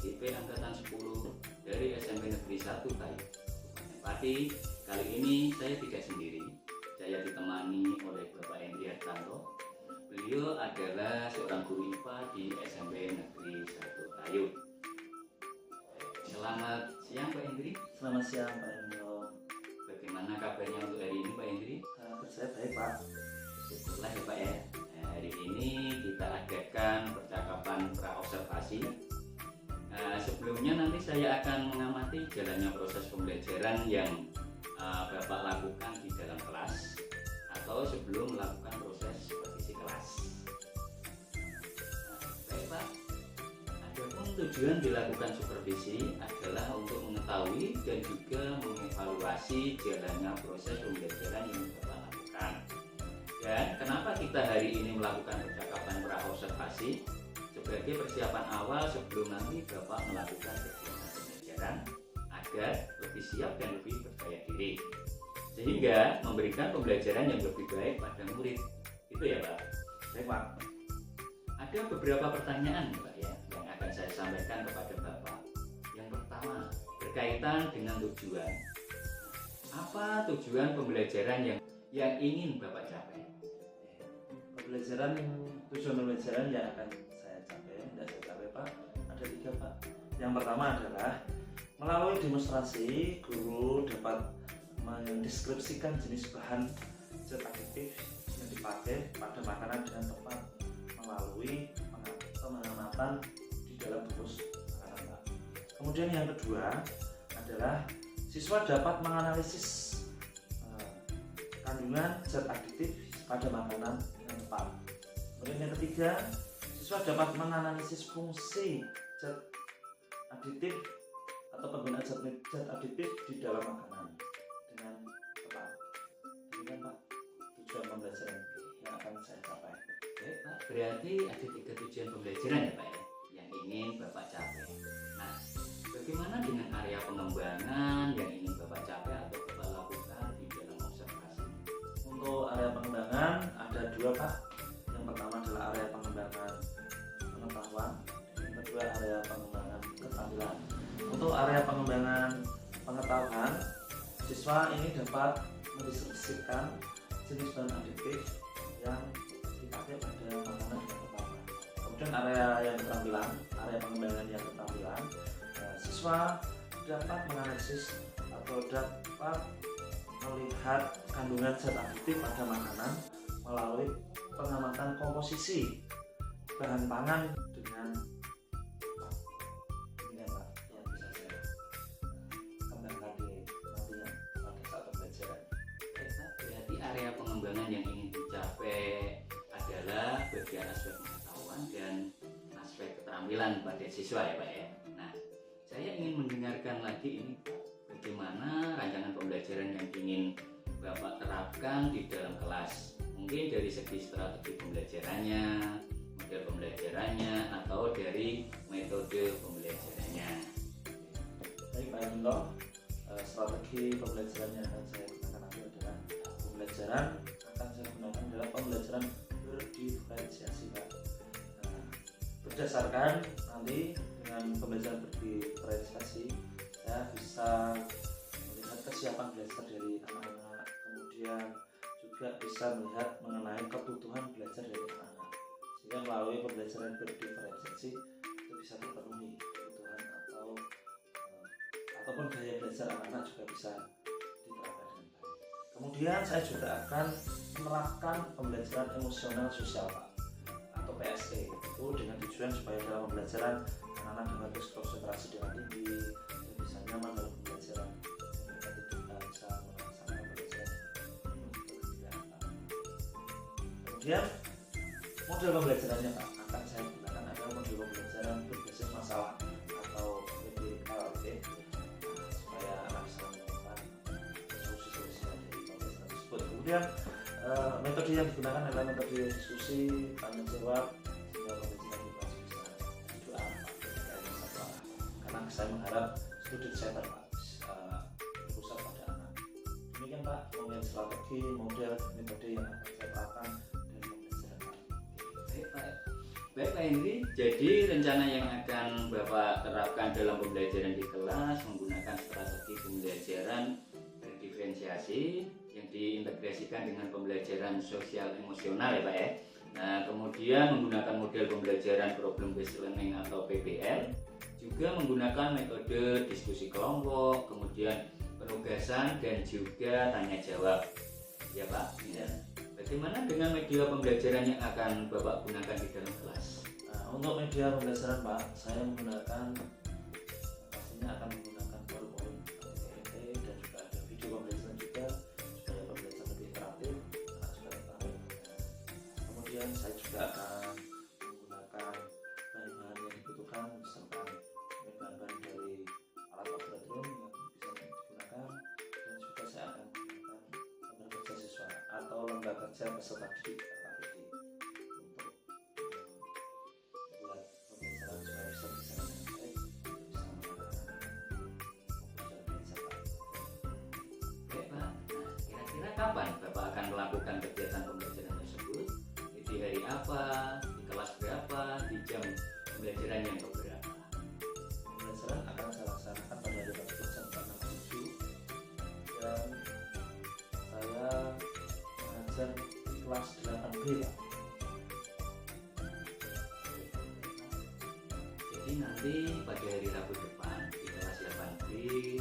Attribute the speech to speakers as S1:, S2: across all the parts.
S1: SIP Angkatan 10 dari SMP Negeri 1 Kayu. Pati, kali ini saya tidak sendiri. Saya ditemani oleh Bapak Hendri Hartanto. Beliau adalah seorang guru IPA di SMP Negeri 1 Kayu. Selamat siang Pak Hendri.
S2: Selamat siang Pak Hendro.
S1: Bagaimana kabarnya untuk hari ini Pak Hendri?
S2: Kabar saya baik Pak.
S1: Syukurlah ya Pak ya. Nah, hari ini kita adakan percakapan pra-observasi. Sebelumnya nanti saya akan mengamati jalannya proses pembelajaran yang Bapak lakukan di dalam kelas atau sebelum melakukan proses supervisi kelas. Baik Pak, adapun tujuan dilakukan supervisi adalah untuk mengetahui dan juga mengevaluasi jalannya proses pembelajaran yang Bapak lakukan. Dan kenapa kita hari ini melakukan percakapan pra-observasi? Sebagai persiapan awal sebelum nanti Bapak melakukan kegiatan pembelajaran agar lebih siap dan lebih percaya diri, sehingga memberikan pembelajaran yang lebih baik pada murid. Itu ya Pak?
S2: Baik Pak.
S1: Ada beberapa pertanyaan Pak ya yang akan saya sampaikan kepada Bapak. Yang pertama berkaitan dengan tujuan. Apa tujuan pembelajaran yang ingin Bapak capai?
S2: Tujuan pembelajaran yang akan saya capai Pak, ada 3 Pak. Yang pertama adalah melalui demonstrasi guru dapat mendeskripsikan jenis bahan zat aktif yang dipakai pada makanan dengan tepat melalui pengamatan di dalam bungkus makanan Pak. Kemudian yang kedua adalah siswa dapat menganalisis kandungan zat aktif pada makanan dengan tepat. Kemudian yang ketiga, siswa dapat menganalisis fungsi zat aditif atau penggunaan zat aditif di dalam makanan dengan tepat. Demikian Pak tujuan pembelajaran yang akan saya capai.
S1: Baik Pak, berarti ada 3 tujuan pembelajaran ya Pak ya yang ingin Bapak capai. Nah, bagaimana dengan area pengembangan yang ingin Bapak capai atau Bapak lakukan di dalam observasi?
S2: Untuk area pengembangan ada 2 Pak. Yang pertama adalah area pengembangan pengetahuan, yang kedua area pengembangan keterampilan. Untuk area pengembangan pengetahuan, siswa ini dapat mendeskripsikan jenis bahan aditif yang dipakai pada makanan yang pertama. Kemudian area yang keterampilan, area pengembangan yang keterampilan, siswa dapat menganalisis atau dapat melihat kandungan zat aktif pada makanan melalui pengamatan komposisi bahan pangan dengan ini Pak yang bisa saya kembangkan nantinya pada saat pembelajaran.
S1: Berarti area pengembangan yang ingin dicapai adalah bagian aspek pengetahuan dan aspek keterampilan pada siswa ya Pak ya. Nah, saya ingin mendengarkan lagi ini Pak, bagaimana rancangan pembelajaran yang ingin Bapak terapkan di dalam kelas. Mungkin dari segi strategi pembelajarannya, model pembelajarannya, atau dari metode pembelajarannya.
S2: Baik Pak Hendro, strategi pembelajaran yang akan saya gunakan nanti adalah pembelajaran berdiferensiasi Pak. Nah, berdasarkan nanti dengan pembelajaran berdiferensiasi, saya bisa melihat kesiapan belajar dari anak-anak, kemudian juga bisa melihat mengenai kebutuhan belajar dari anak-anak, sehingga melalui pembelajaran berdiferensiasi itu bisa terpenuhi kebutuhan ataupun gaya belajar anak-anak juga bisa diterapkan dengan baik. Kemudian saya juga akan menerapkan pembelajaran emosional sosial Pak, atau PSE, itu dengan tujuan supaya dalam pembelajaran anak-anak dapat konsentrasi dengan tinggi dan bisa nyaman dalam pembelajaran, sehingga tidak bisa melaksanakan pembelajaran dengan. Kemudian model pembelajarannya Pak akan saya gunakan adalah model pembelajaran berbasis masalah atau PBLT, supaya anak bisa menemukan solusi-solusi dari pembelajaran tersebut. Kemudian metode yang digunakan adalah metode diskusi, tanya jawab, sehingga pembelajaran juga bisa dua arah Pak, satu arah. Karena saya mengharap student center Pak berpusat pada anak. Demikian Pak mengenai strategi, model, metode yang akan saya terapkan dari pembelajaran Pak.
S1: Baik Pak, Baik Pak Henry, jadi rencana yang akan Bapak terapkan dalam pembelajaran di kelas menggunakan strategi pembelajaran berdiferensiasi yang diintegrasikan dengan pembelajaran sosial emosional ya Pak ya. Nah, kemudian menggunakan model pembelajaran problem based learning atau PBL, juga menggunakan metode diskusi kelompok, kemudian penugasan dan juga tanya jawab. Ya Pak. Ya. Bagaimana dengan media pembelajaran yang akan Bapak gunakan di dalam kelas?
S2: Nah, untuk media pembelajaran Pak, saya menggunakan pastinya akan menggunakan PowerPoint, PPT, dan juga ada video pembelajaran juga supaya pembelajaran lebih interaktif, anak juga tertarik. Kemudian saya juga akan menggunakan bahan-bahan yang dibutuhkan misalkan bahan-bahan dari alat laboratorium yang bisa digunakan, dan juga saya akan menggunakan lembar kerja siswa atau lembar kerja peserta didik LKPD untuk buat pembelajaran supaya bisa berjalan dengan baik, bisa mengarahkan fokus dan belajar.
S1: Oke Pak, nah, kira-kira kapan Bapak akan melakukan kegiatan pembelajaran tersebut? Di hari apa, di kelas berapa, di jam pembelajaran yang berapa?
S2: Pembelajaran akan saya laksanakan pada hari Rabu jam 6.07 dan saya mengajar di kelas 8B Pak.
S1: Jadi nanti pada hari Rabu depan di kelas 8B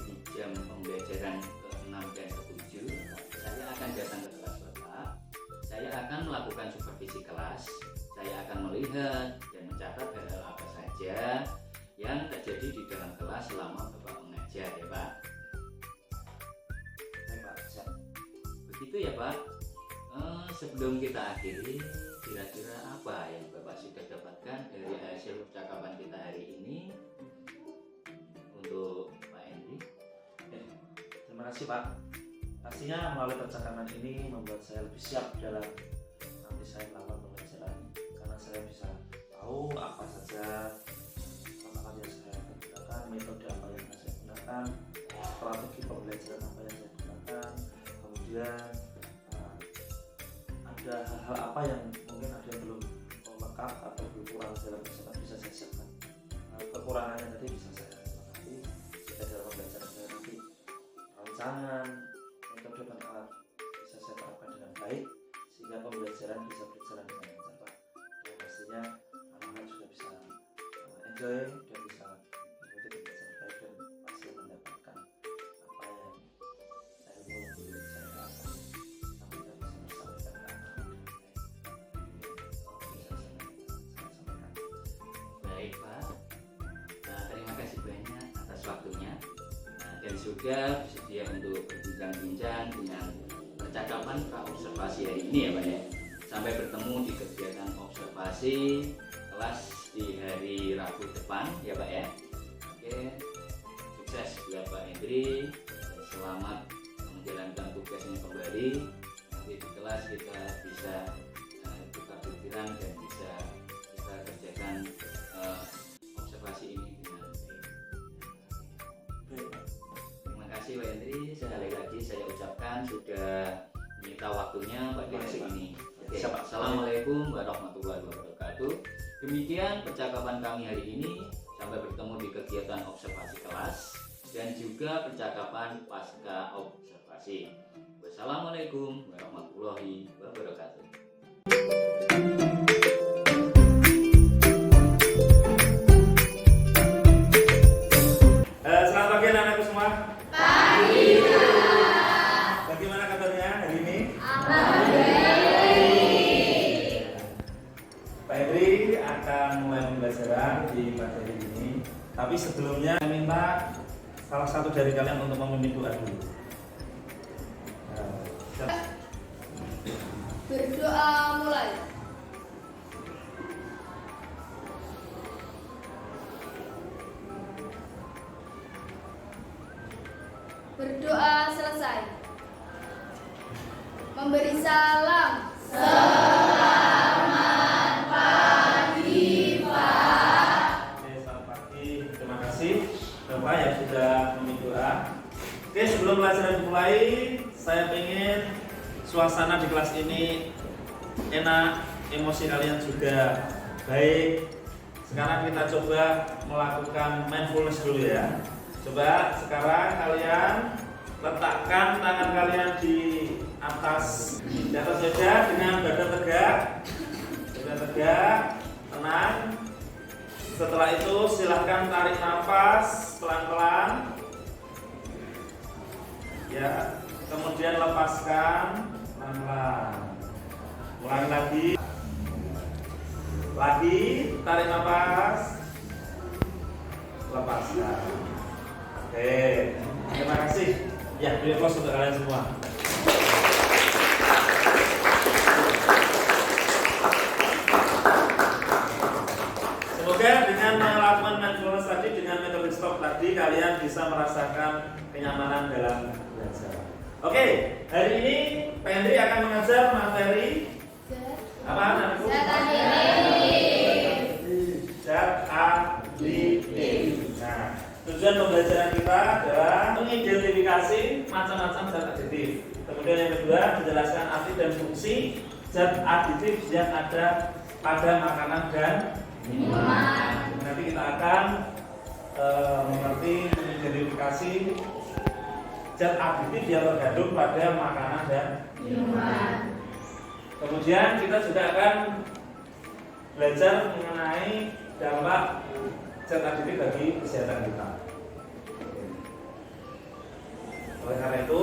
S1: di jam pembelajaran ke-6 dan ke-7 saya akan datang ke kelas Bapak. Saya akan melakukan supervisi kelas. Saya akan melihat dan mencatat hal-hal apa saja yang terjadi di dalam kelas selama Bapak mengajar ya Pak.
S2: Baik Pak, siap.
S1: Begitu ya Pak. Sebelum kita akhiri, kira-kira apa yang Bapak sudah dapatkan dari hasil percakapan kita hari ini untuk Pak Henry?
S2: Terima kasih Pak. Pastinya melalui percakapan ini membuat saya lebih siap dalam nanti saya melakukan pembelajaran, karena saya bisa tahu apa saja hal-hal yang saya gunakan, metode apa yang saya gunakan, strategi pembelajaran apa yang saya gunakan, kemudian ada hal-hal apa yang mungkin ada yang belum lengkap atau belum kurang dalam percakapan bisa saya siapkan. Kekurangannya tadi bisa saya lengkapi jika dalam pembelajaran saya nanti rancangan metode dan alat bisa saya terapkan dengan baik sehingga pembelajaran bisa berjalan dengan lancar Pak. Dan pastinya anak-anak juga bisa enjoy dan bisa mengikuti pembelajaran baik dan pasti mendapatkan apa yang ilmu yang belum saya dapatkan, tapi kita bisa bersampaikan ke anak-anak dengan baik. Bisa saya sampaikan.
S1: Baik Pak. Nah, terima kasih banyak atas waktunya. Dan sudah bersedia untuk berbincang-bincang dengan percakapan praobservasi hari ini ya Pak ya. Sampai bertemu di kegiatan observasi kelas di hari Rabu depan ya Pak ya. Oke, sukses buat Pak Henry dan selamat menjalankan tugasnya kembali. Nanti di kelas kita bisa tukar pikiran dan bisa kita kerjakan observasi ini dengan baik. Terima kasih Pak Henry, sekali lagi saya ucapkan sudah menyita waktunya pada hari ini. Oke, Assalamualaikum warahmatullahi wabarakatuh. Demikian percakapan kami hari ini. Sampai bertemu di kegiatan observasi kelas dan juga percakapan pasca observasi. Wassalamualaikum warahmatullahi wabarakatuh.
S2: Selamat pagi anak-anakku semua. Pagi. Bagaimana kabarnya hari ini? Pak Henry akan mulai pembelajaran di materi ini. Tapi sebelumnya saya minta salah satu dari kalian untuk memimpin doa dulu.
S3: Berdoa mulai. Berdoa selesai. Memberi salam. Selamat pagi, Pak.
S2: Oke, selamat pagi. Terima kasih Bapak yang sudah memimpin doa. Oke, sebelum pelajaran dimulai, saya ingin suasana di kelas ini enak, emosi kalian juga Baik, sekarang kita coba melakukan mindfulness dulu ya. Coba sekarang kalian letakkan tangan kalian di atas meja dengan badan tegak, tenang. Setelah itu silahkan tarik nafas pelan-pelan, ya. Kemudian lepaskan pelan-pelan. Ulangi lagi, tarik nafas, lepaskan. Oke, terima kasih. Ya, beri aplaus untuk kalian semua. Semoga dengan melakukan mindfulness tadi, dengan metode stop tadi, kalian bisa merasakan kenyamanan dalam belajar. Oke, hari ini Pak Hendri akan mengajar materi apa namanya? Zat aditif. Nah, tujuan pembelajaran kita adalah mengidentifikasi macam-macam zat aditif. Kemudian yang kedua, menjelaskan arti dan fungsi zat aditif yang ada pada makanan dan minuman. Nanti kita akan mengerti mengidentifikasi zat aditif yang terkandung pada makanan dan minuman. Kemudian kita juga akan belajar mengenai dampak zat aditif bagi kesehatan kita. Oleh karena itu,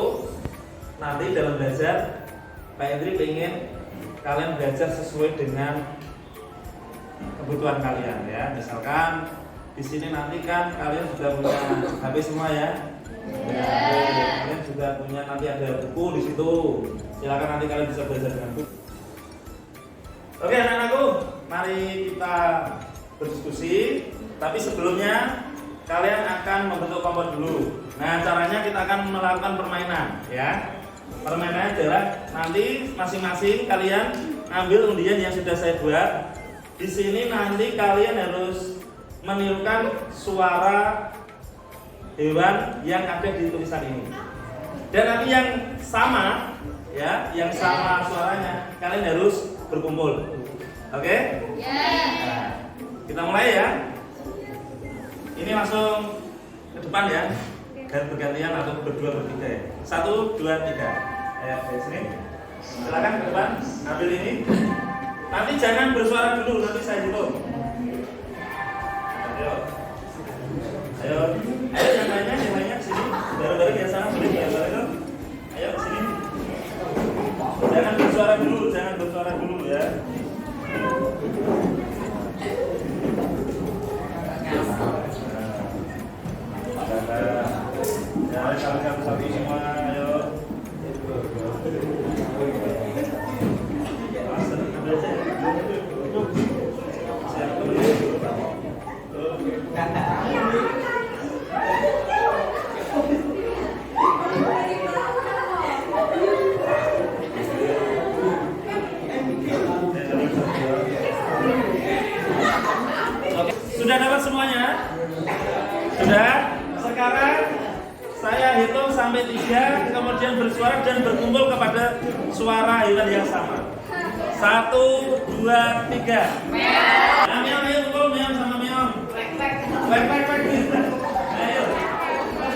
S2: nanti dalam belajar Pak Hendri ingin kalian belajar sesuai dengan kebutuhan kalian ya. Misalkan di sini nanti kan kalian sudah punya HP semua ya. Kalian juga punya, nanti ada buku di situ. Silakan nanti kalian bisa belajar dengan buku. Oke anak-anakku, mari kita berdiskusi. Tapi sebelumnya kalian akan membentuk kelompok dulu. Nah, caranya kita akan melakukan permainan ya. Permainannya adalah nanti masing-masing kalian ambil undian yang sudah saya buat. Di sini nanti kalian harus menirukan suara hewan yang ada di tulisan ini. Dan nanti yang sama ya, yang sama suaranya kalian harus berkumpul. Oke? Nah, kita mulai ya. Ini langsung ke depan ya. Dan bergantian atau berdua bertiga ya. 1, 2, 3. Ayo dari sini. Silakan ke depan, ambil ini. Nanti jangan bersuara dulu, nanti saya hitung. Ayo. Ayo yang lainnya sini. Bareng-bareng ya sana, boleh ya bareng. Ayo ke sini. Jangan bersuara dulu ya. Ya, satu semua, ayo. Sudah dapat semuanya? Sudah? Sekarang saya hitung sampai 3, kemudian bersuara dan berkumpul kepada suara hewan yang sama. 1, 2, 3. Nah, meong, ayo kumpul meong sama meong. Wek. Ayo.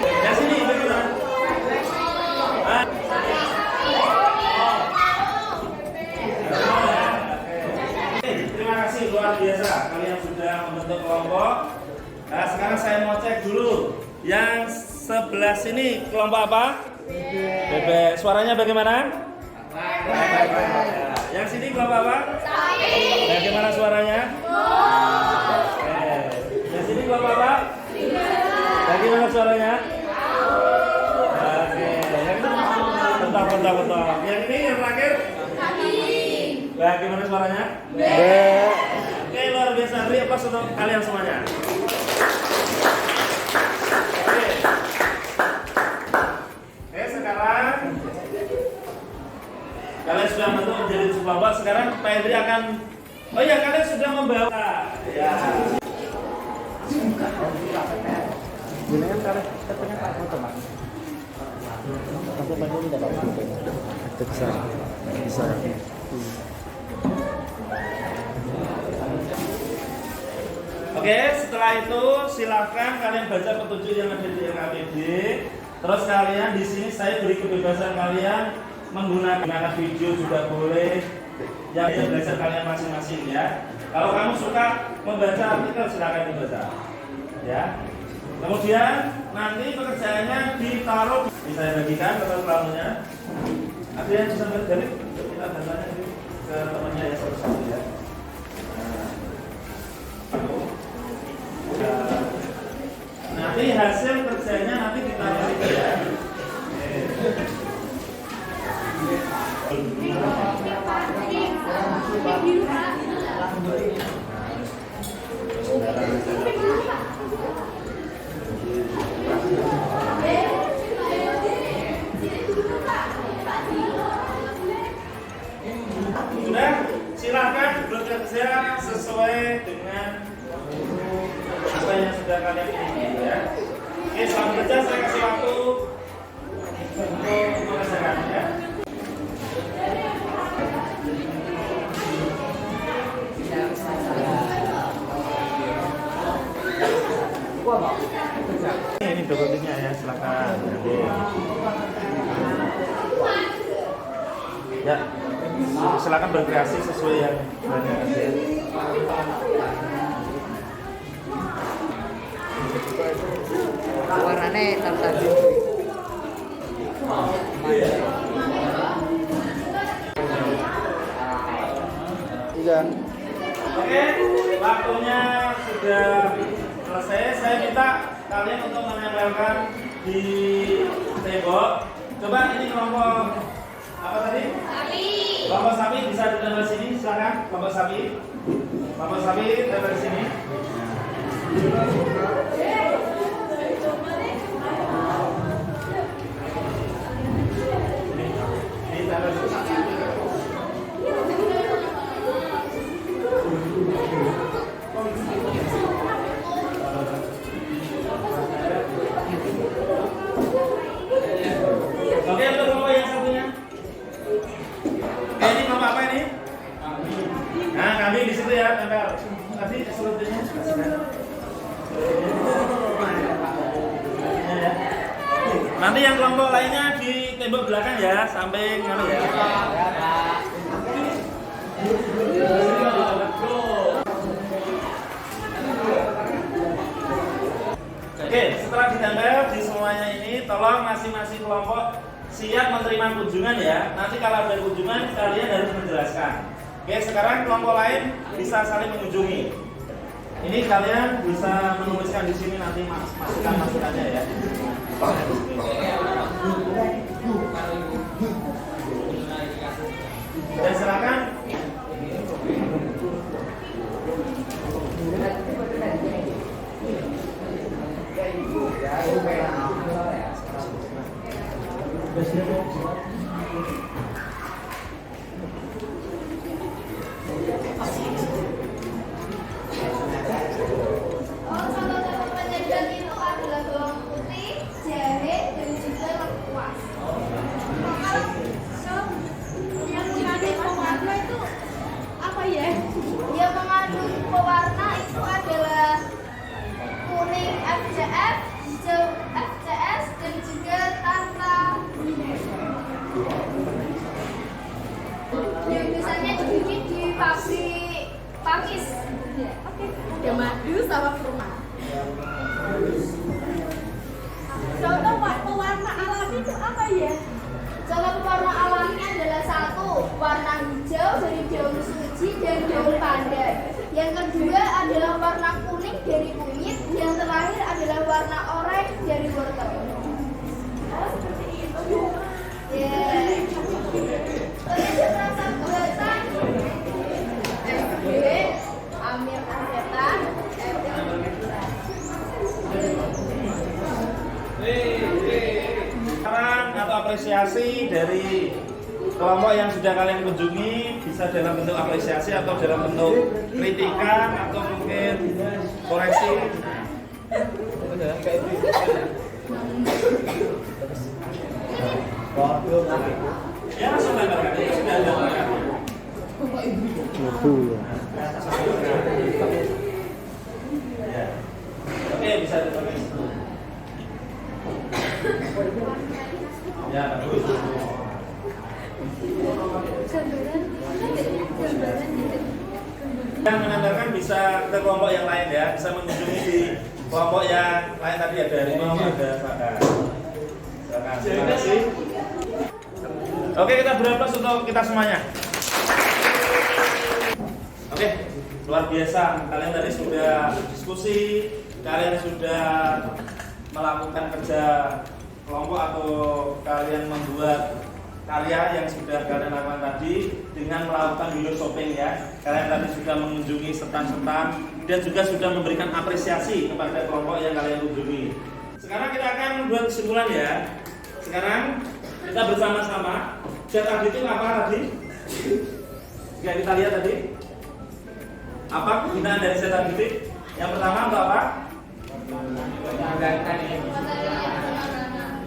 S2: Ya sini, bagaimana? Terima kasih, luar biasa. Kalian sudah membentuk kelompok. Nah, sekarang saya mau cek dulu. Yang sebelah sini kelompok apa? Bebek. Suaranya bagaimana? Yang sini kelompok apa? Bagaimana suaranya? Yang sini kelompok apa? Bagaimana suaranya? Oke. Yang ini bentar. Yang ini yang terakhir? Bagaimana suaranya? Oke, luar biasa. Beri aplaus untuk kalian semuanya. Oke, sekarang kalian sudah bentuk menjadi sebuah kelompok. Sekarang Pak Hendri akan, oh ya, kalian sudah membawa ya.
S4: Gunakan kalau punya Pak foto Mas. Aku bantu tidak Pak foto. Bisa.
S2: Oke, setelah itu silakan kalian baca petunjuk yang ada di LKPD. Terus kalian di sini saya beri kebebasan kalian menggunakan video juga boleh. Yang belajar kalian masing-masing ya. Kalau kamu suka membaca artikel silakan dibaca. Ya. Kemudian nanti pekerjaannya ditaruh bisa saya bagikan ke teman-temannya. Ada yang bisa bergali kita bacanya ke temannya ya satu-satu ya. Nanti hasil kerjanya nanti kita lihat ya. Sudah, silakan bekerja sesuai dengan apa yang sudah kalian inginkan ya. Oke, selamat kerja, saya kasih waktu untuk mengerjakan ya. Ini dokumennya ya, silakan. Ya, silakan berkreasi sesuai yang banyak ya.
S4: Warnanya tertentu. Iya.
S2: Oke, waktunya sudah selesai. Saya minta kalian untuk menempelkan di tembok. Coba ini kelompok apa tadi?
S3: Sapi.
S2: Kelompok sapi bisa ditempel sini, silakan. Kelompok sapi tempel di sini. Ini tempel di sini. Oke, untuk kelompok yang satunya. Ini kelompok apa ini? Nah, kami di situ ya, tempel. Tadi selututnya. Nanti yang kelompok lainnya di tembok belakang ya, samping kami ya. Oke, setelah ditempel di semuanya ini, tolong masing-masing kelompok siap menerima kunjungan ya. Nanti kalau ada kunjungan, kalian harus menjelaskan. Oke, sekarang kelompok lain bisa saling mengunjungi. Ini kalian bisa menuliskan di sini nanti masukan-masukannya ya. Dan silakan.
S3: Contoh-contoh penyajian itu adalah bawang putih, jahe, dan juga lengkuas. Yang mengandung pewarna itu apa ya? Yang mengandung pewarna itu adalah kuning FCF, hijau FCS, dan juga tanpa yang biasanya dibikin di pabrik Pakis. Oke, ada madu sama kurma. Contoh pewarna alami itu apa ya? Contoh pewarna alami adalah satu, warna hijau dari daun suji dan daun pandan. Yang kedua adalah warna kuning dari kunyit. Yang terakhir adalah warna oranye dari wortel. Oh, seperti itu. Ya. Terus rasa buatan Amir Asetan,
S2: Saran atau apresiasi dari kelompok yang sudah kalian kunjungi bisa dalam bentuk apresiasi atau dalam bentuk kritikan atau mungkin koreksi. Ya langsung tempelkan, itu sudah ada. Oke, bisa dipakai situ. Ya, bagus. Yang menandakan bisa ke kelompok yang lain ya, bisa mengunjungi di kelompok yang lain tadi ada harimau, ada fakar. Silakan. Terima kasih. Oke, kita beraplaus untuk kita semuanya. Oke, luar biasa. Kalian tadi sudah diskusi, kalian sudah melakukan kerja kelompok atau kalian membuat karya yang sudah kalian lakukan tadi dengan melakukan window shopping ya. Kalian tadi sudah mengunjungi stand-stand dan juga sudah memberikan apresiasi kepada kelompok yang kalian kunjungi. Sekarang kita akan membuat kesimpulan ya. Sekarang kita bersama-sama. Zat aditif apa tadi? Ya, kita lihat tadi. Apa penggunaan dari zat aditif? Yang pertama untuk apa?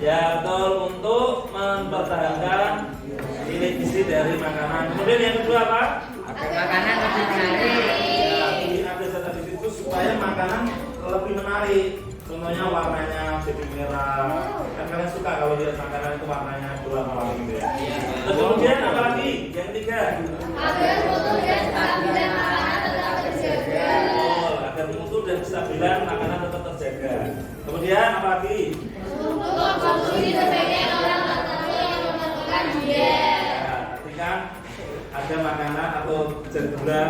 S2: Ya, betul, untuk mempertahankan nilai gizi dari makanan. Kemudian yang kedua apa?
S5: Makanan lebih menarik.
S2: Ya, ini ada zat aditif itu supaya makanan lebih menarik. Contohnya warnanya jadi merah. Kan kalian suka kalau lihat makanan itu warnanya berulang-ulang gitu ya. Terus kemudian apa lagi? Yang ketiga.
S3: Agar mutu dan kestabilan makanan tetap terjaga.
S2: Betul, agar mutu dan kestabilan makanan tetap terjaga. Kemudian apa lagi?
S3: Untuk mengkonsumsi sebagian orang tertentu yang menentukan diet.
S2: Ya, ketika ada makanan atau zat gula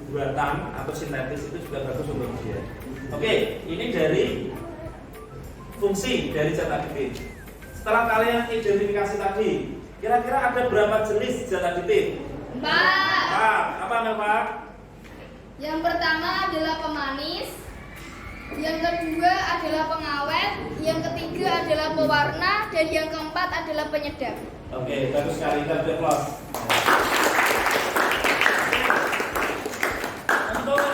S2: buatan atau sintetis itu juga bagus untuk dia. Oke, ini dari fungsi dari zat aditif. Setelah kalian identifikasi tadi, kira-kira ada berapa jenis zat aditif?
S3: 4.
S2: Apa Melva?
S3: Yang pertama adalah pemanis, yang kedua adalah pengawet, yang ketiga adalah pewarna, dan yang keempat adalah penyedap.
S2: Oke, bagus sekali, kita beri aplaus. Untuk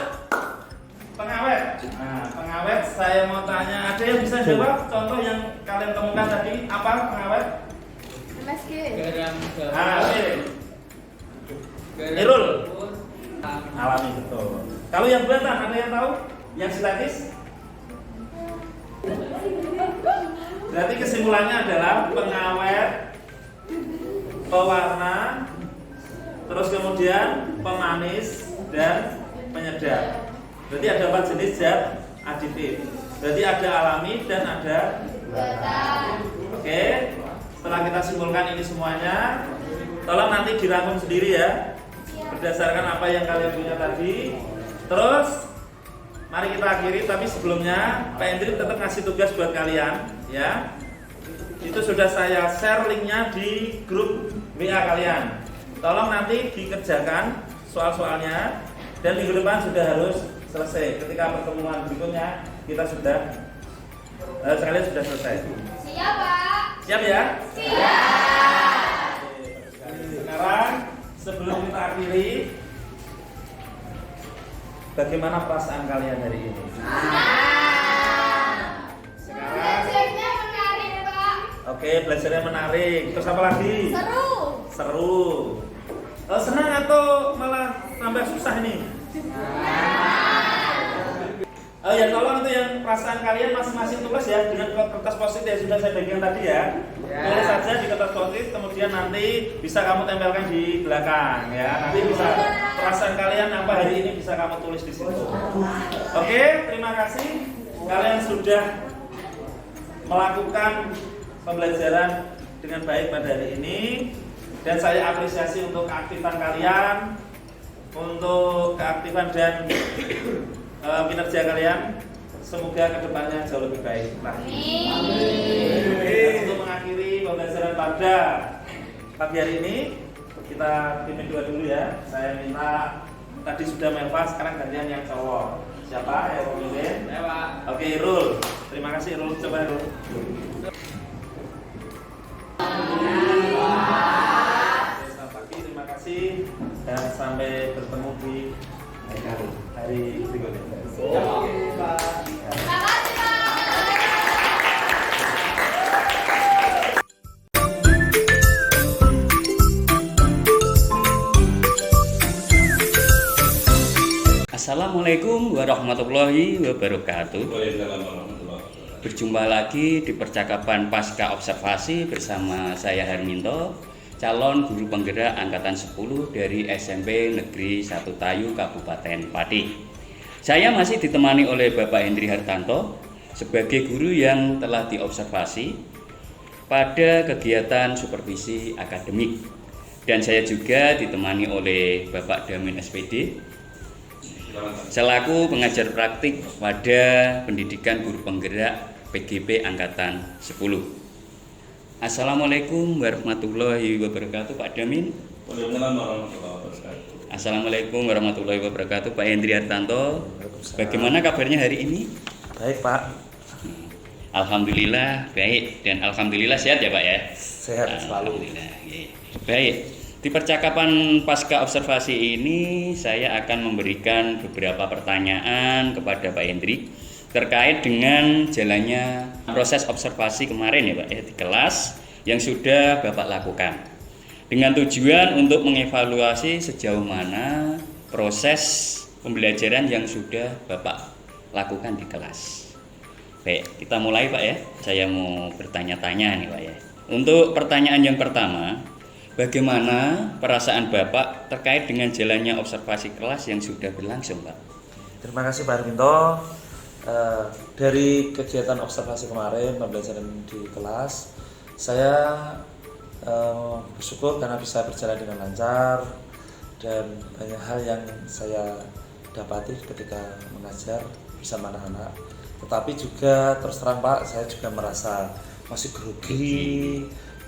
S2: pengawet, nah pengawet saya mau tanya, ada yang bisa jawab contoh yang kalian temukan tadi apa pengawet?
S3: MSG.
S2: Oke. Irul. Alami betul. Kalau yang buatan ada yang tahu? Yang sintetis? Berarti kesimpulannya adalah pengawet, pewarna, terus kemudian pemanis dan penyedap. Berarti ada 4 jenis zat aditif. Berarti ada alami dan ada
S3: Buatan.
S2: Oke. Setelah kita simpulkan ini semuanya, tolong nanti dirangkum sendiri ya, berdasarkan apa yang kalian punya tadi. Terus mari kita akhiri, tapi sebelumnya Pak Hendrik tetap ngasih tugas buat kalian ya. Itu sudah saya share linknya di grup WA kalian. Tolong nanti dikerjakan soal-soalnya dan minggu depan sudah harus selesai. Ketika pertemuan berikutnya kita sudah sekalian sudah selesai.
S3: Siap, Pak?
S2: Siap ya?
S3: Siap.
S2: Sekarang sebelum kita akhiri, bagaimana perasaan kalian hari ini? Sekarang,
S3: Belajarnya menarik, Pak.
S2: oke, belajarnya menarik. Terus apa lagi?
S3: Seru.
S2: Seru. Senang atau malah tambah susah nih? Ya tolong itu yang perasaan kalian masing-masing tulis ya dengan kertas post-it yang sudah saya bagikan tadi ya. Tulis saja di kertas post-it, kemudian nanti bisa kamu tempelkan di belakang ya. Nanti bisa perasaan kalian apa hari ini bisa kamu tulis di situ. Oke, terima kasih kalian sudah melakukan pembelajaran dengan baik pada hari ini dan saya apresiasi untuk keaktifan kalian, untuk keaktifan dan kinerja kalian, semoga kedepannya jauh lebih baik lagi. Dan untuk mengakhiri pembelajaran pada pagi hari ini, kita pimpin dulu ya. Saya minta tadi sudah Melva, sekarang gantian yang cowok. Siapa yang pemimpin? Oke, Irul. Terima kasih Irul. Coba Irul. Selamat pagi, terima kasih dan sampai bertemu di hari berikutnya.
S3: Terima kasih, Pak.
S1: Assalamualaikum Assalamualaikum warahmatullahi wabarakatuh. Berjumpa lagi di percakapan pasca observasi bersama saya Herminto, calon guru penggerak angkatan 10 dari SMP Negeri 1 Tayu Kabupaten Pati. Saya masih ditemani oleh Bapak Hendri Hartanto sebagai guru yang telah diobservasi pada kegiatan supervisi akademik, dan saya juga ditemani oleh Bapak Damin SPD selaku pengajar praktik pada pendidikan guru penggerak PGP angkatan 10. Assalamualaikum warahmatullahi wabarakatuh Pak Damin. Assalamualaikum warahmatullahi wabarakatuh Pak Hendri Hartanto. Bagaimana kabarnya hari ini?
S2: Baik Pak.
S1: Alhamdulillah baik, dan alhamdulillah sehat ya Pak ya.
S2: Sehat selalu.
S1: Alhamdulillah. Baik. Di percakapan pasca observasi ini saya akan memberikan beberapa pertanyaan kepada Pak Hendri terkait dengan jalannya proses observasi kemarin ya Pak ya, di kelas yang sudah Bapak lakukan, dengan tujuan untuk mengevaluasi sejauh mana proses pembelajaran yang sudah Bapak lakukan di kelas. Baik, kita mulai Pak ya. Saya mau bertanya-tanya nih Pak ya. Untuk pertanyaan yang pertama, bagaimana perasaan Bapak terkait dengan jalannya observasi kelas yang sudah berlangsung, Pak?
S2: Terima kasih Pak Herminto. Dari kegiatan observasi kemarin, pembelajaran di kelas, saya bersyukur karena bisa berjalan dengan lancar, dan banyak hal yang saya dapati ketika mengajar bersama anak-anak. Tetapi juga terus terang Pak, saya juga merasa masih grogi,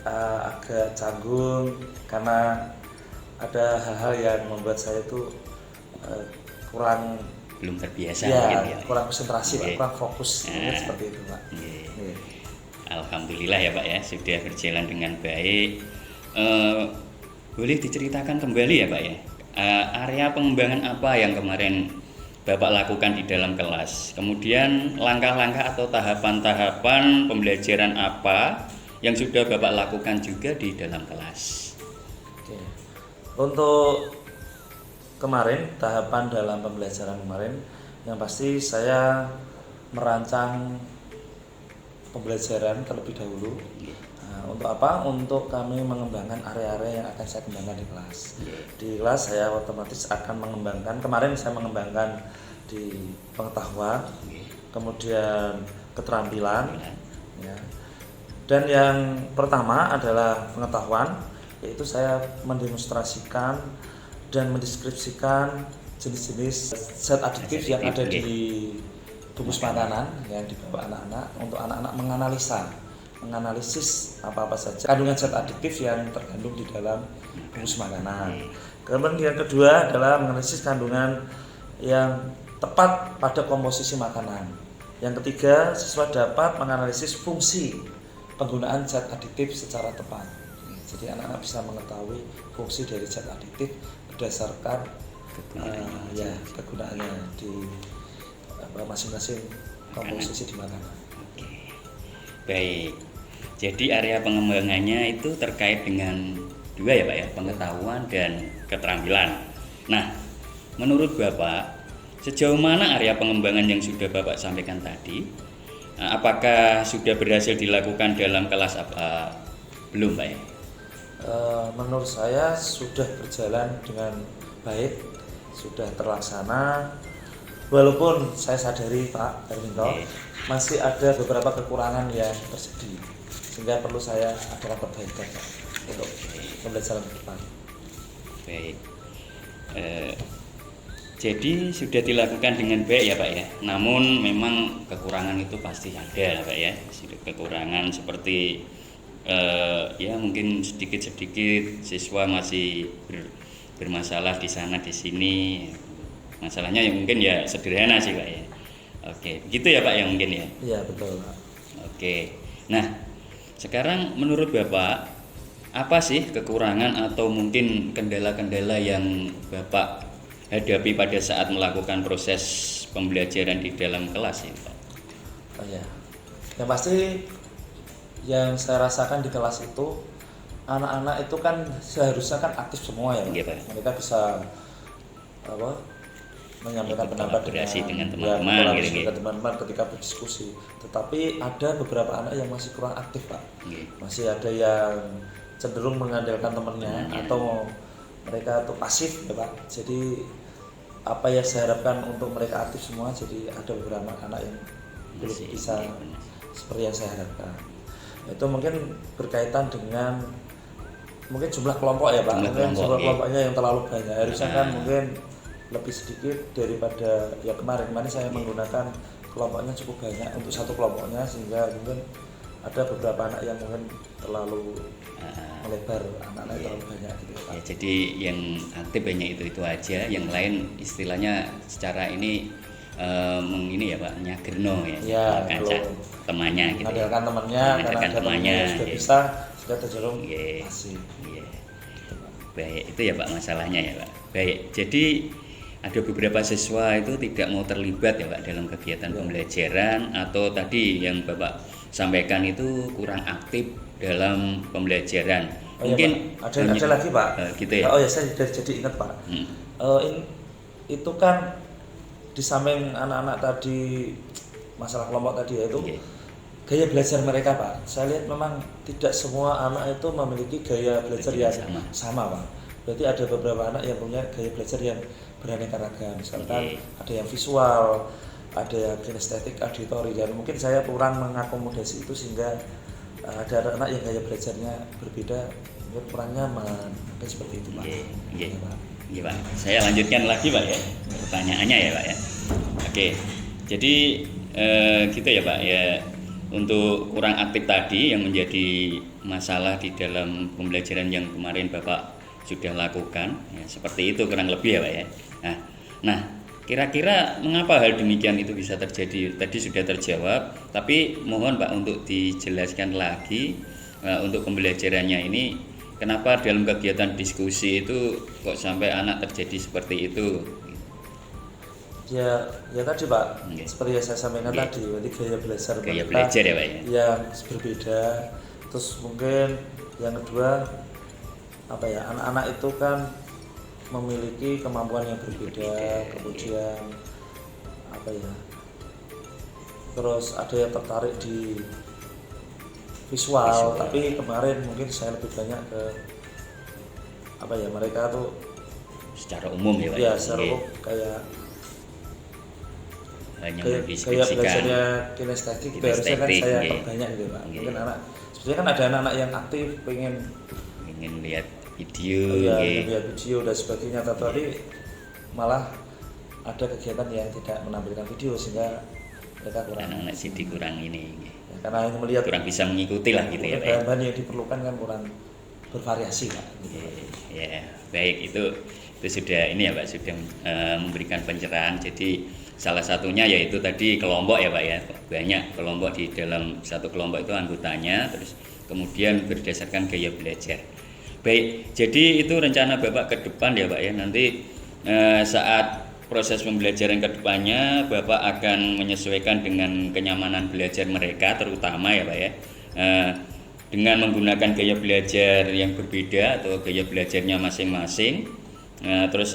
S2: agak canggung karena ada hal-hal yang membuat saya itu kurang
S1: belum terbiasa
S2: ya,
S1: mungkin ya.
S2: Kurang konsentrasi Pak,
S1: Okay.
S2: kurang fokus seperti itu Pak.
S1: Alhamdulillah ya Pak ya, sudah berjalan dengan baik. Boleh diceritakan kembali ya Pak ya, area pengembangan apa yang kemarin Bapak lakukan di dalam kelas, kemudian langkah-langkah atau tahapan-tahapan pembelajaran apa yang sudah Bapak lakukan juga di dalam kelas.
S2: Oke. Untuk kemarin, tahapan dalam pembelajaran kemarin, yang pasti saya merancang pembelajaran terlebih dahulu. Nah, untuk apa? Untuk kami mengembangkan area-area yang akan saya kembangkan di kelas. Di kelas saya otomatis akan mengembangkan, kemarin saya mengembangkan di pengetahuan, kemudian keterampilan, ya. Dan yang pertama adalah pengetahuan, yaitu saya mendemonstrasikan dan mendeskripsikan jenis-jenis zat adiktif yang ada di bungkus makanan yang dibawa anak-anak, untuk anak-anak menganalisis apa-apa saja kandungan zat adiktif yang terkandung di dalam bungkus makanan. Kemudian yang kedua adalah menganalisis kandungan yang tepat pada komposisi makanan. Yang ketiga, siswa dapat menganalisis fungsi penggunaan zat adiktif secara tepat. Jadi anak-anak bisa mengetahui fungsi dari zat adiktif berdasarkan kegunaannya di masing-masing komposisi di makanan.
S1: Baik, jadi area pengembangannya itu terkait dengan dua ya Pak ya, pengetahuan dan keterampilan. Nah, menurut Bapak, sejauh mana area pengembangan yang sudah Bapak sampaikan tadi? Apakah sudah berhasil dilakukan dalam kelas apa belum Pak ya?
S2: Menurut saya sudah berjalan dengan baik, sudah terlaksana. Walaupun saya sadari Pak Herminto, masih ada beberapa kekurangan yang terjadi, sehingga perlu saya adakan perbaikan Pak, untuk pembelajaran ke depan.
S1: Baik. Jadi sudah dilakukan dengan baik ya Pak ya. Namun memang kekurangan itu pasti ada Pak ya. Kekurangan seperti ya mungkin sedikit-sedikit siswa masih bermasalah di sana di sini. Masalahnya ya mungkin ya sederhana sih Pak ya. Oke, begitu ya Pak ya mungkin ya.
S2: Iya betul Pak.
S1: Oke. Nah, sekarang menurut Bapak apa sih kekurangan atau mungkin kendala-kendala yang Bapak hadapi pada saat melakukan proses pembelajaran di dalam kelas ya Pak?
S2: Oh ya, yang pasti yang saya rasakan di kelas itu, anak-anak itu kan seharusnya kan aktif semua ya Pak.
S1: Iya, Pak.
S2: Mereka bisa menyampaikan
S1: ikut
S2: pendapat
S1: kolaborasi dengan
S2: ya,
S1: teman-teman
S2: kolaborasi
S1: gitu,
S2: dengan teman-teman ketika berdiskusi. Tetapi ada beberapa anak yang masih kurang aktif Pak.
S1: Nggih.
S2: Masih ada yang cenderung mengandalkan temannya
S1: Temannya.
S2: atau mereka tuh pasif ya Pak. Jadi apa yang saya harapkan untuk mereka aktif semua, jadi ada beberapa anak yang belum
S1: Masih,
S2: bisa
S1: iya, benar.
S2: seperti yang saya harapkan. Itu mungkin berkaitan dengan mungkin jumlah kelompok ya Pak.
S1: Jumlah
S2: Mungkin
S1: kelompok,
S2: jumlah
S1: iya.
S2: kelompoknya yang terlalu banyak. Harusnya kan
S1: Nah.
S2: mungkin lebih sedikit daripada ya kemarin saya menggunakan kelompoknya cukup banyak untuk satu kelompoknya, sehingga mungkin ada beberapa anak yang mungkin terlalu melebar, anak-anak yang terlalu banyak gitu Pak.
S1: Ya, jadi yang aktif hanya itu aja, yang lain istilahnya secara ini ini ya Pak, nyagerno ya,
S2: Ya,
S1: kancah
S2: kalau
S1: temannya gitu.
S2: mengandalkan temannya, karena
S1: Mengandalkan
S2: ada temannya yang sudah
S1: iya.
S2: bisa, sudah terjerum
S1: Iya.
S2: pasif.
S1: Iya. Baik, itu ya Pak masalahnya ya Pak. Baik, jadi ada beberapa siswa itu tidak mau terlibat ya Pak dalam kegiatan pembelajaran, atau tadi yang Bapak sampaikan itu kurang aktif dalam pembelajaran.
S2: Oh, iya, Pak. Ada lagi Pak.
S1: Gitu ya.
S2: Oh ya, saya jadi ingat Pak. Itu kan di samping anak-anak tadi, masalah kelompok tadi ya, itu
S1: Iya.
S2: gaya belajar mereka Pak. Saya lihat memang tidak semua anak itu memiliki gaya belajar yang sama Pak. Berarti ada beberapa anak yang punya gaya belajar yang beraneka ragam. Misalkan
S1: Iya.
S2: ada yang visual, ada yang kinestetik, auditori, dan mungkin saya kurang mengakomodasi itu sehingga ada anak-anak yang gaya belajarnya berbeda, mungkin kurang nyaman, mungkin seperti itu Pak.
S1: Iya, iya.
S2: Ya, Pak.
S1: Iya Pak, saya lanjutkan lagi Pak ya, pertanyaannya ya Pak ya. Oke, jadi gitu ya Pak ya, untuk kurang aktif tadi yang menjadi masalah di dalam pembelajaran yang kemarin Bapak sudah lakukan, ya, seperti itu kurang lebih ya Pak ya. Nah, kira-kira mengapa hal demikian itu bisa terjadi? Tadi sudah terjawab, tapi mohon Pak untuk dijelaskan lagi untuk pembelajarannya ini. Kenapa dalam kegiatan diskusi itu kok sampai anak terjadi seperti itu?
S2: Ya tadi Pak,
S1: Oke.
S2: seperti yang saya sampaikan
S1: Oke.
S2: tadi, berarti gaya belajar
S1: Gaya
S2: mereka
S1: belajar ya Pak ya?
S2: yang berbeda. Terus mungkin yang kedua, apa ya, anak-anak itu kan memiliki kemampuan yang berbeda, kemudian apa ya, terus ada yang tertarik di visual, tapi kemarin mungkin saya lebih banyak ke apa ya, mereka tuh
S1: Secara umum ya Pak?
S2: ya
S1: Oke.
S2: seru kayak
S1: Hanya
S2: gaya
S1: mendeskripsikan.
S2: belajarnya kinestetik, harusnya kan
S1: Kinestetik,
S2: saya
S1: oke.
S2: perbanyak gitu Pak.
S1: Oke.
S2: Mungkin anak, sebenarnya kan ada anak-anak yang aktif pengen
S1: Ingin lihat video,
S2: ya,
S1: oke.
S2: lihat video dan sebagainya, tapi malah ada kegiatan yang tidak menampilkan video sehingga mereka kurang,
S1: Anak-anak CD kurang ini, oke.
S2: ya, karena hanya melihat
S1: Kurang bisa mengikuti lah gitu ya Pak ya?
S2: bahan-bahan yang diperlukan kan kurang bervariasi Pak. Gitu.
S1: Ya, baik, itu sudah ini ya Pak, sudah memberikan pencerahan. Jadi salah satunya yaitu tadi kelompok ya Pak ya, banyak kelompok di dalam satu kelompok itu anggotanya, terus kemudian berdasarkan gaya belajar. Baik, jadi itu rencana Bapak ke depan ya Pak ya, nanti saat proses pembelajaran ke depannya Bapak akan menyesuaikan dengan kenyamanan belajar mereka terutama ya Pak ya, dengan menggunakan gaya belajar yang berbeda atau gaya belajarnya masing-masing. Terus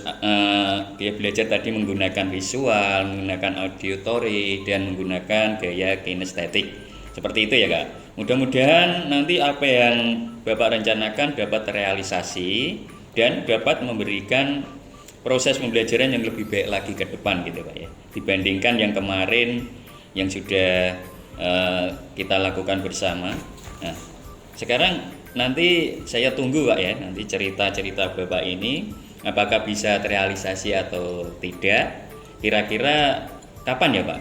S1: gaya belajar tadi menggunakan visual, menggunakan auditory, dan menggunakan gaya kinestetik. Seperti itu ya Kak. Mudah-mudahan nanti apa yang Bapak rencanakan dapat terrealisasi dan dapat memberikan proses pembelajaran yang lebih baik lagi ke depan gitu Pak ya, dibandingkan yang kemarin yang sudah kita lakukan bersama. Nah, sekarang nanti saya tunggu Pak ya, nanti cerita-cerita Bapak ini apakah bisa terrealisasi atau tidak. Kira-kira kapan ya Pak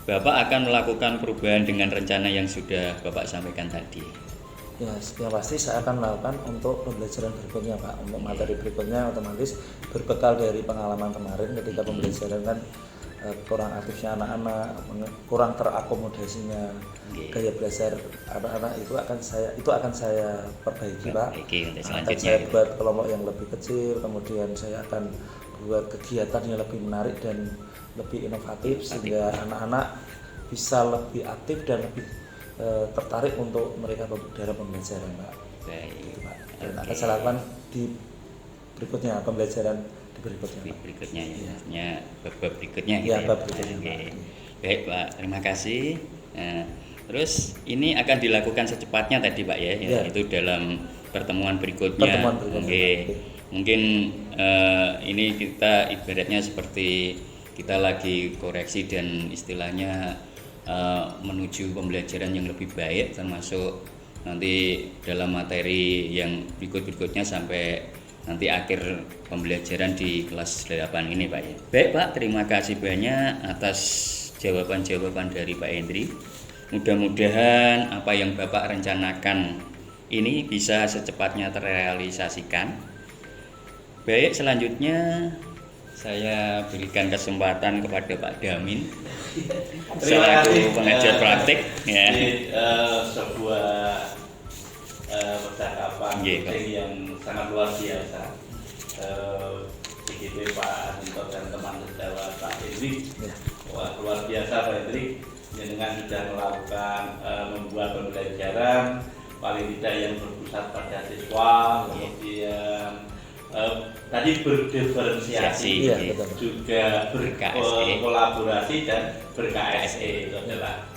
S1: Bapak akan melakukan perubahan dengan rencana yang sudah Bapak sampaikan tadi?
S2: Ya, yang pasti saya akan melakukan untuk pembelajaran berikutnya Pak. Untuk materi berikutnya otomatis berbekal dari pengalaman kemarin ketika pembelajaran kan kurang aktifnya anak-anak, kurang terakomodasinya gaya belajar anak-anak, itu akan saya perbaiki Pak. Akan saya buat kelompok yang lebih kecil, kemudian saya akan buat kegiatan yang lebih menarik dan lebih inovatif sehingga anak-anak bisa lebih aktif dan lebih tertarik untuk mereka dalam pembelajaran Pak.
S1: Baik.
S2: Gitu, Pak. Dan akan saya lakukan di berikutnya pembelajaran
S1: berikutnya ya,
S2: Iya.
S1: maksudnya bab berikutnya
S2: Iya,
S1: gitu
S2: bab
S1: ya.
S2: berikutnya,
S1: Oke.
S2: Pak.
S1: Baik Pak, terima kasih. Nah, terus ini akan dilakukan secepatnya tadi Pak ya,
S2: Iya.
S1: itu dalam pertemuan berikutnya.
S2: Pertemuan berikutnya.
S1: Oke.
S2: Oke.
S1: Mungkin ini kita ibaratnya seperti kita lagi koreksi dan istilahnya menuju pembelajaran yang lebih baik, termasuk nanti dalam materi yang berikutnya sampai nanti akhir pembelajaran di kelas 8 ini Pak ya. Baik Pak, terima kasih banyak atas jawaban-jawaban dari Pak Hendri. Mudah-mudahan apa yang Bapak rencanakan ini bisa secepatnya terrealisasikan. Baik, selanjutnya saya berikan kesempatan kepada Pak Damin
S2: Terima kasih.
S1: selaku pengajar praktik ya.
S2: Ini sebuah percakapan
S1: Nggih, Pak.
S2: yang sangat luar biasa. Begitu Pak Hinto dan teman sejawat Pak Hendri. Wah, luar biasa Pak Hendri. Dengan sudah melakukan membuat pembelajaran paling tidak yang berpusat pada siswa, kemudian tadi berdiferensiasi,
S1: Iya,
S2: betul. Juga berkolaborasi dan ber-KSE itu adalah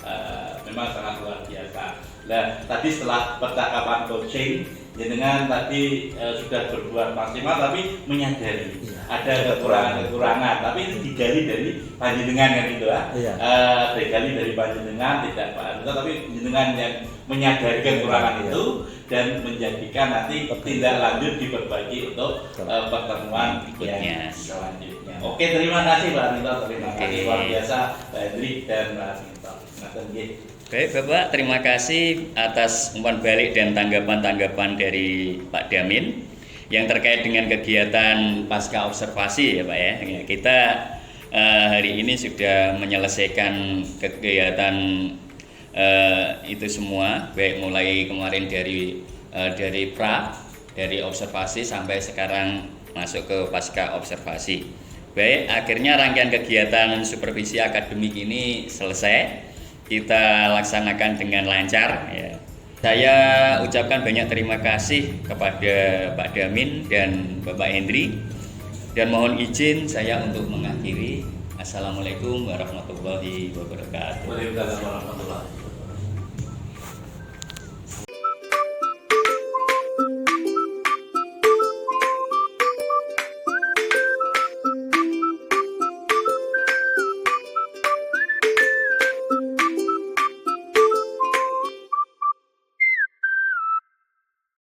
S2: memang sangat luar biasa. Nah, tadi setelah percakapan coaching, jenengan tadi sudah berbuat maksimal tapi menyadari ada kekurangan-kekurangan, tapi itu digali dari panjenengan kan itu ya. Digali dari panjenengan, tidak Pak Anto, tapi jenengan yang menyadari kekurangan itu dan menjadikan nanti tindak lanjut diperbaiki untuk pertemuan yang selanjutnya. Oke, terima kasih Pak Anto, terima kasih luar biasa Pak Hendri dan Pak Anto.
S1: Baik Bapak, terima kasih atas umpan balik dan tanggapan-tanggapan dari Pak Damin yang terkait dengan kegiatan pasca observasi ya Pak ya. Kita hari ini sudah menyelesaikan kegiatan itu semua, baik mulai kemarin dari pra, dari observasi sampai sekarang masuk ke pasca observasi. Baik, akhirnya rangkaian kegiatan supervisi akademik ini selesai. Kita laksanakan dengan lancar ya. Saya ucapkan banyak terima kasih kepada Pak Damin dan Bapak Hendri, dan mohon izin saya untuk mengakhiri. Assalamualaikum warahmatullahi wabarakatuh.
S2: Waalaikumsalam warahmatullahi wabarakatuh.